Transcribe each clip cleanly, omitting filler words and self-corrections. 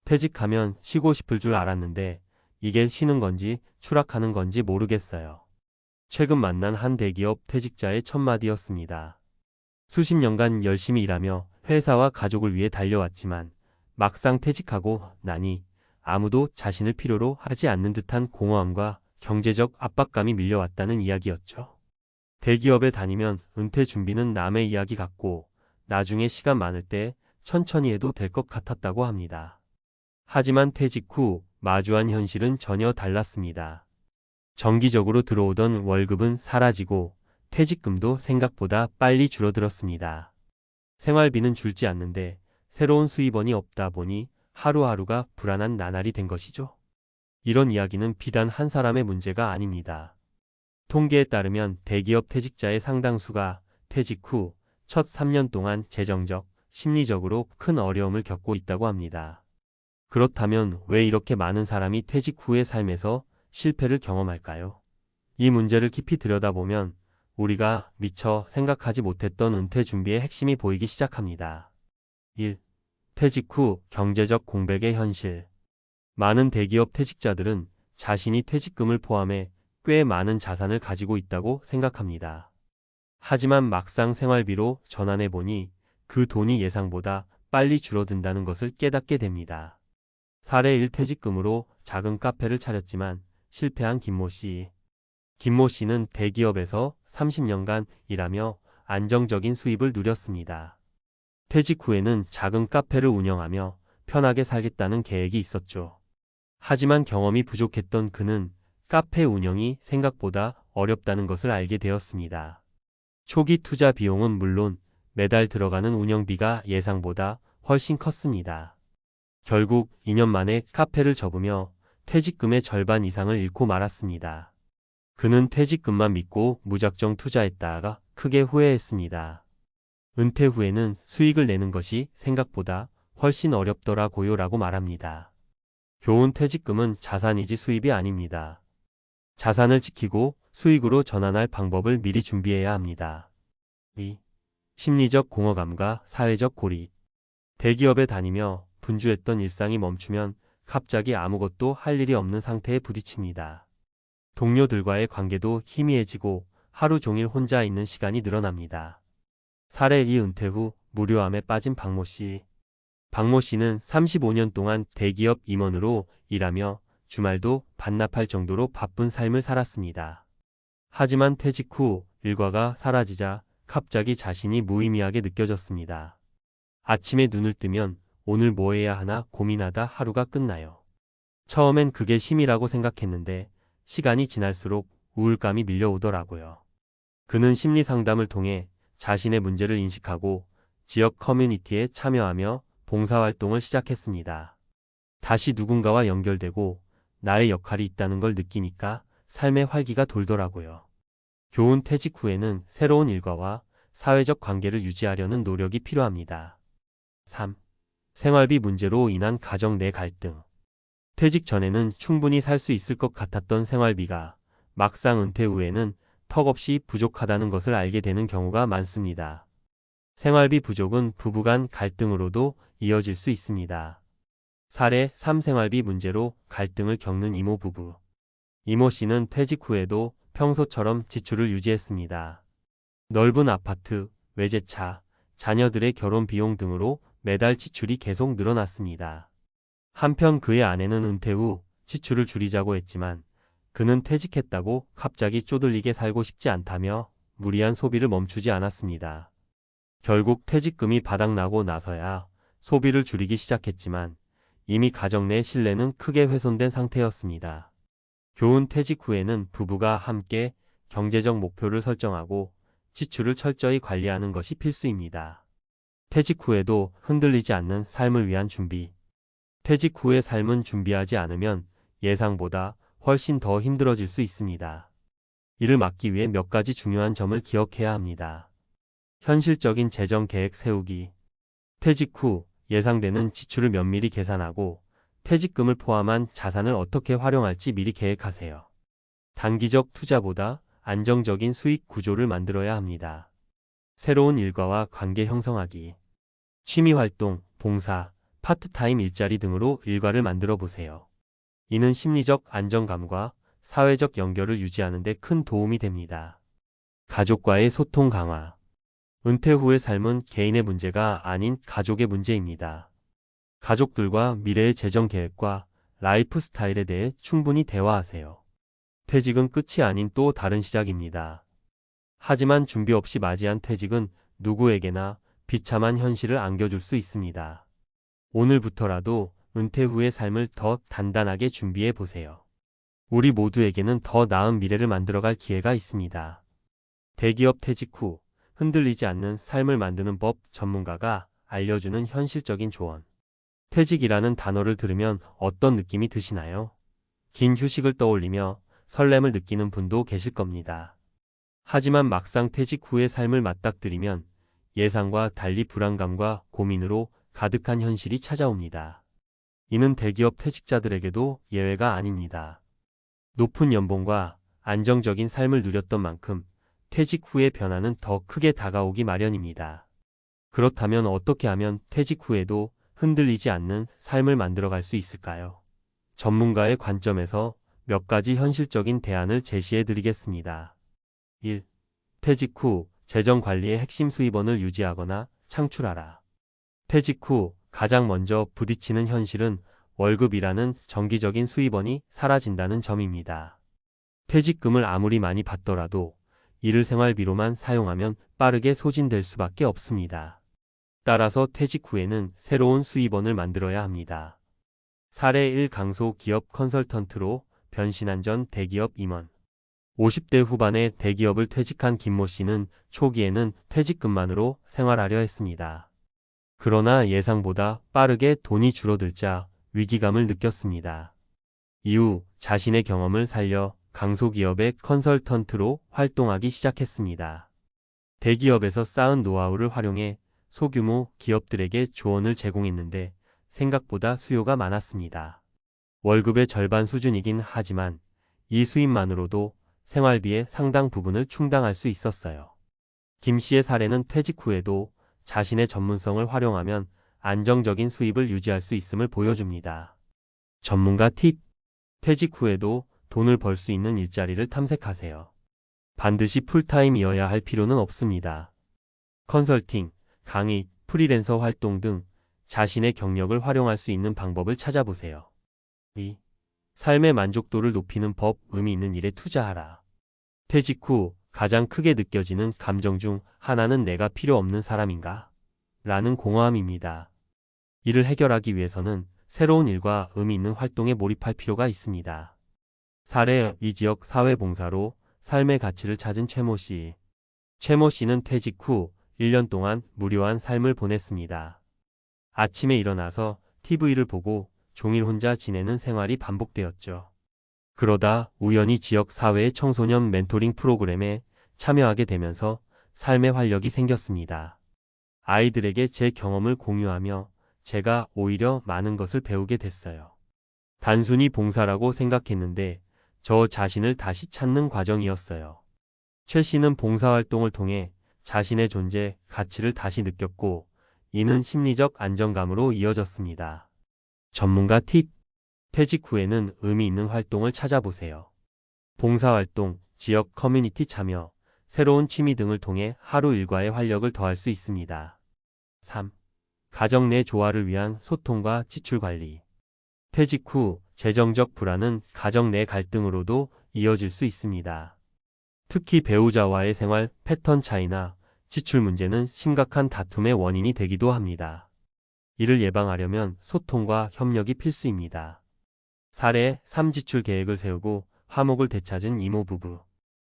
퇴직하면 쉬고 싶을 줄 알았는데 이게 쉬는 건지 추락하는 건지 모르겠어요. 최근 만난 한 대기업 퇴직자의 첫마디였습니다. 수십 년간 열심히 일하며 회사와 가족을 위해 달려왔지만 막상 퇴직하고 나니 아무도 자신을 필요로 하지 않는 듯한 공허함과 경제적 압박감이 밀려왔다는 이야기였죠. 대기업에 다니면 은퇴 준비는 남의 이야기 같고 나중에 시간 많을 때 천천히 해도 될 것 같았다고 합니다. 하지만 퇴직 후 마주한 현실은 전혀 달랐습니다. 정기적으로 들어오던 월급은 사라지고 퇴직금도 생각보다 빨리 줄어들었습니다. 생활비는 줄지 않는데 새로운 수입원이 없다 보니 하루하루가 불안한 나날이 된 것이죠. 이런 이야기는 비단 한 사람의 문제가 아닙니다. 통계에 따르면 대기업 퇴직자의 상당수가 퇴직 후 첫 3년 동안 재정적, 심리적으로 큰 어려움을 겪고 있다고 합니다. 그렇다면 왜 이렇게 많은 사람이 퇴직 후의 삶에서 실패를 경험할까요? 이 문제를 깊이 들여다보면 우리가 미처 생각하지 못했던 은퇴 준비의 핵심이 보이기 시작합니다. 1. 퇴직 후 경제적 공백의 현실. 많은 대기업 퇴직자들은 자신이 퇴직금을 포함해 꽤 많은 자산을 가지고 있다고 생각합니다. 하지만 막상 생활비로 전환해 보니 그 돈이 예상보다 빨리 줄어든다는 것을 깨닫게 됩니다. 사례 1. 퇴직금으로 작은 카페를 차렸지만 실패한 김모 씨. 김모 씨는 대기업에서 30년간 일하며 안정적인 수입을 누렸습니다. 퇴직 후에는 작은 카페를 운영하며 편하게 살겠다는 계획이 있었죠. 하지만 경험이 부족했던 그는 카페 운영이 생각보다 어렵다는 것을 알게 되었습니다. 초기 투자 비용은 물론 매달 들어가는 운영비가 예상보다 훨씬 컸습니다. 결국 2년 만에 카페를 접으며 퇴직금의 절반 이상을 잃고 말았습니다. 그는 퇴직금만 믿고 무작정 투자했다가 크게 후회했습니다. 은퇴 후에는 수익을 내는 것이 생각보다 훨씬 어렵더라고요 라고 말합니다. 교훈: 퇴직금은 자산이지 수입이 아닙니다. 자산을 지키고 수익으로 전환할 방법을 미리 준비해야 합니다. 2. 심리적 공허감과 사회적 고립. 대기업에 다니며 분주했던 일상이 멈추면 갑자기 아무것도 할 일이 없는 상태에 부딪힙니다. 동료들과의 관계도 희미해지고 하루 종일 혼자 있는 시간이 늘어납니다. 사례 2. 은퇴 후 무료함에 빠진 박모 씨. 박모 씨는 35년 동안 대기업 임원으로 일하며 주말도 반납할 정도로 바쁜 삶을 살았습니다. 하지만 퇴직 후 일과가 사라지자 갑자기 자신이 무의미하게 느껴졌습니다. 아침에 눈을 뜨면 오늘 뭐 해야 하나 고민하다 하루가 끝나요. 처음엔 그게 쉼이라고 생각했는데 시간이 지날수록 우울감이 밀려오더라고요. 그는 심리 상담을 통해 자신의 문제를 인식하고 지역 커뮤니티에 참여하며 봉사활동을 시작했습니다. 다시 누군가와 연결되고 나의 역할이 있다는 걸 느끼니까 삶의 활기가 돌더라고요. 교훈: 퇴직 후에는 새로운 일과와 사회적 관계를 유지하려는 노력이 필요합니다. 3. 생활비 문제로 인한 가정 내 갈등. 퇴직 전에는 충분히 살 수 있을 것 같았던 생활비가 막상 은퇴 후에는 턱없이 부족하다는 것을 알게 되는 경우가 많습니다. 생활비 부족은 부부간 갈등으로도 이어질 수 있습니다. 사례 3. 생활비 문제로 갈등을 겪는 이모 부부. 이모 씨는 퇴직 후에도 평소처럼 지출을 유지했습니다. 넓은 아파트, 외제차, 자녀들의 결혼 비용 등으로 매달 지출이 계속 늘어났습니다. 한편 그의 아내는 은퇴 후 지출을 줄이자고 했지만 그는 퇴직했다고 갑자기 쪼들리게 살고 싶지 않다며 무리한 소비를 멈추지 않았습니다. 결국 퇴직금이 바닥나고 나서야 소비를 줄이기 시작했지만 이미 가정 내 신뢰는 크게 훼손된 상태였습니다. 교훈: 퇴직 후에는 부부가 함께 경제적 목표를 설정하고 지출을 철저히 관리하는 것이 필수입니다. 퇴직 후에도 흔들리지 않는 삶을 위한 준비. 퇴직 후의 삶은 준비하지 않으면 예상보다 훨씬 더 힘들어질 수 있습니다. 이를 막기 위해 몇 가지 중요한 점을 기억해야 합니다. 현실적인 재정 계획 세우기. 퇴직 후 예상되는 지출을 면밀히 계산하고 퇴직금을 포함한 자산을 어떻게 활용할지 미리 계획하세요. 단기적 투자보다 안정적인 수익 구조를 만들어야 합니다. 새로운 일과와 관계 형성하기. 취미활동, 봉사, 파트타임 일자리 등으로 일과를 만들어 보세요. 이는 심리적 안정감과 사회적 연결을 유지하는 데 큰 도움이 됩니다. 가족과의 소통 강화. 은퇴 후의 삶은 개인의 문제가 아닌 가족의 문제입니다. 가족들과 미래의 재정 계획과 라이프 스타일에 대해 충분히 대화하세요. 퇴직은 끝이 아닌 또 다른 시작입니다. 하지만 준비 없이 맞이한 퇴직은 누구에게나 비참한 현실을 안겨줄 수 있습니다. 오늘부터라도 은퇴 후의 삶을 더 단단하게 준비해 보세요. 우리 모두에게는 더 나은 미래를 만들어갈 기회가 있습니다. 대기업 퇴직 후 흔들리지 않는 삶을 만드는 법 전문가가 알려주는 현실적인 조언. 퇴직이라는 단어를 들으면 어떤 느낌이 드시나요? 긴 휴식을 떠올리며 설렘을 느끼는 분도 계실 겁니다. 하지만 막상 퇴직 후의 삶을 맞닥뜨리면 예상과 달리 불안감과 고민으로 가득한 현실이 찾아옵니다. 이는 대기업 퇴직자들에게도 예외가 아닙니다. 높은 연봉과 안정적인 삶을 누렸던 만큼 퇴직 후의 변화는 더 크게 다가오기 마련입니다. 그렇다면 어떻게 하면 퇴직 후에도 흔들리지 않는 삶을 만들어갈 수 있을까요? 전문가의 관점에서 몇 가지 현실적인 대안을 제시해 드리겠습니다. 1. 퇴직 후 재정 관리의 핵심 수입원을 유지하거나 창출하라. 퇴직 후 가장 먼저 부딪히는 현실은 월급이라는 정기적인 수입원이 사라진다는 점입니다. 퇴직금을 아무리 많이 받더라도 이를 생활비로만 사용하면 빠르게 소진될 수밖에 없습니다. 따라서 퇴직 후에는 새로운 수입원을 만들어야 합니다. 사례 1. 강소 기업 컨설턴트로 변신한 전 대기업 임원. 50대 후반에 대기업을 퇴직한 김모 씨는 초기에는 퇴직금만으로 생활하려 했습니다. 그러나 예상보다 빠르게 돈이 줄어들자 위기감을 느꼈습니다. 이후 자신의 경험을 살려 강소기업의 컨설턴트로 활동하기 시작했습니다. 대기업에서 쌓은 노하우를 활용해 소규모 기업들에게 조언을 제공했는데 생각보다 수요가 많았습니다. 월급의 절반 수준이긴 하지만 이 수입만으로도 생활비의 상당 부분을 충당할 수 있었어요. 김 씨의 사례는 퇴직 후에도 자신의 전문성을 활용하면 안정적인 수입을 유지할 수 있음을 보여줍니다. 전문가 팁. 퇴직 후에도 돈을 벌 수 있는 일자리를 탐색하세요. 반드시 풀타임이어야 할 필요는 없습니다. 컨설팅, 강의, 프리랜서 활동 등 자신의 경력을 활용할 수 있는 방법을 찾아보세요. 2. 삶의 만족도를 높이는 법, 의미 있는 일에 투자하라. 퇴직 후 가장 크게 느껴지는 감정 중 하나는 내가 필요 없는 사람인가? 라는 공허함입니다. 이를 해결하기 위해서는 새로운 일과 의미 있는 활동에 몰입할 필요가 있습니다. 사례 이 지역 사회봉사로 삶의 가치를 찾은 최모 씨. 최모 씨는 퇴직 후 1년 동안 무료한 삶을 보냈습니다. 아침에 일어나서 TV를 보고 종일 혼자 지내는 생활이 반복되었죠. 그러다 우연히 지역 사회의 청소년 멘토링 프로그램에 참여하게 되면서 삶의 활력이 생겼습니다. 아이들에게 제 경험을 공유하며 제가 오히려 많은 것을 배우게 됐어요. 단순히 봉사라고 생각했는데 저 자신을 다시 찾는 과정이었어요. 최 씨는 봉사활동을 통해 자신의 존재, 가치를 다시 느꼈고 이는 심리적 안정감으로 이어졌습니다. 전문가 팁. 퇴직 후에는 의미 있는 활동을 찾아보세요. 봉사활동, 지역 커뮤니티 참여, 새로운 취미 등을 통해 하루 일과의 활력을 더할 수 있습니다. 3. 가정 내 조화를 위한 소통과 지출 관리. 퇴직 후 재정적 불안은 가정 내 갈등으로도 이어질 수 있습니다. 특히 배우자와의 생활 패턴 차이나 지출 문제는 심각한 다툼의 원인이 되기도 합니다. 이를 예방하려면 소통과 협력이 필수입니다. 사례 3. 지출 계획을 세우고 화목을 되찾은 이모 부부.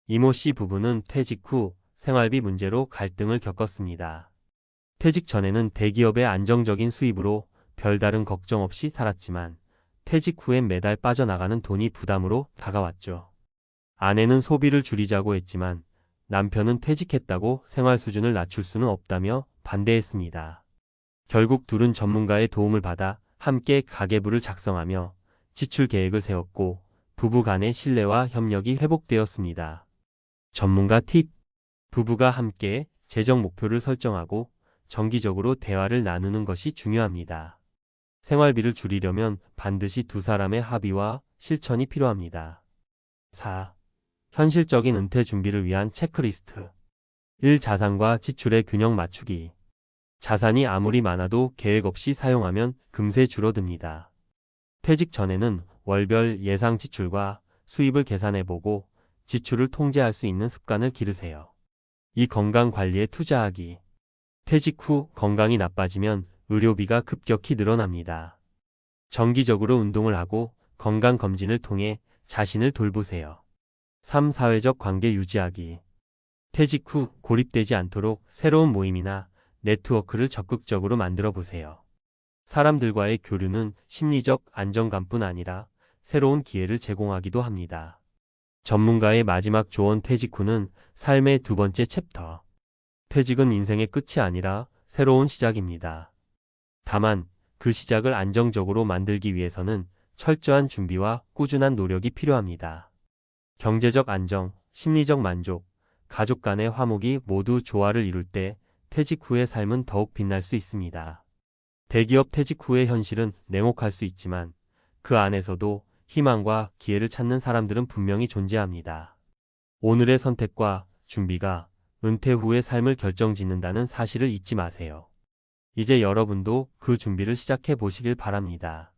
이모 씨 부부는 퇴직 후 생활비 문제로 갈등을 겪었습니다. 퇴직 전에는 대기업의 안정적인 수입으로 별다른 걱정 없이 살았지만 퇴직 후엔 매달 빠져나가는 돈이 부담으로 다가왔죠. 아내는 소비를 줄이자고 했지만 남편은 퇴직했다고 생활 수준을 낮출 수는 없다며 반대했습니다. 결국 둘은 전문가의 도움을 받아 함께 가계부를 작성하며 지출 계획을 세웠고 부부 간의 신뢰와 협력이 회복되었습니다. 전문가 팁. 부부가 함께 재정 목표를 설정하고 정기적으로 대화를 나누는 것이 중요합니다. 생활비를 줄이려면 반드시 두 사람의 합의와 실천이 필요합니다. 4. 현실적인 은퇴 준비를 위한 체크리스트. 1. 자산과 지출의 균형 맞추기. 자산이 아무리 많아도 계획 없이 사용하면 금세 줄어듭니다. 퇴직 전에는 월별 예상 지출과 수입을 계산해보고 지출을 통제할 수 있는 습관을 기르세요. 2. 건강 관리에 투자하기. 퇴직 후 건강이 나빠지면 의료비가 급격히 늘어납니다. 정기적으로 운동을 하고 건강검진을 통해 자신을 돌보세요. 3. 사회적 관계 유지하기. 퇴직 후 고립되지 않도록 새로운 모임이나 네트워크를 적극적으로 만들어 보세요. 사람들과의 교류는 심리적 안정감뿐 아니라 새로운 기회를 제공하기도 합니다. 전문가의 마지막 조언. 퇴직 후는 삶의 두 번째 챕터. 퇴직은 인생의 끝이 아니라 새로운 시작입니다. 다만 그 시작을 안정적으로 만들기 위해서는 철저한 준비와 꾸준한 노력이 필요합니다. 경제적 안정, 심리적 만족, 가족 간의 화목이 모두 조화를 이룰 때 퇴직 후의 삶은 더욱 빛날 수 있습니다. 대기업 퇴직 후의 현실은 냉혹할 수 있지만 그 안에서도 희망과 기회를 찾는 사람들은 분명히 존재합니다. 오늘의 선택과 준비가 은퇴 후의 삶을 결정짓는다는 사실을 잊지 마세요. 이제 여러분도 그 준비를 시작해 보시길 바랍니다.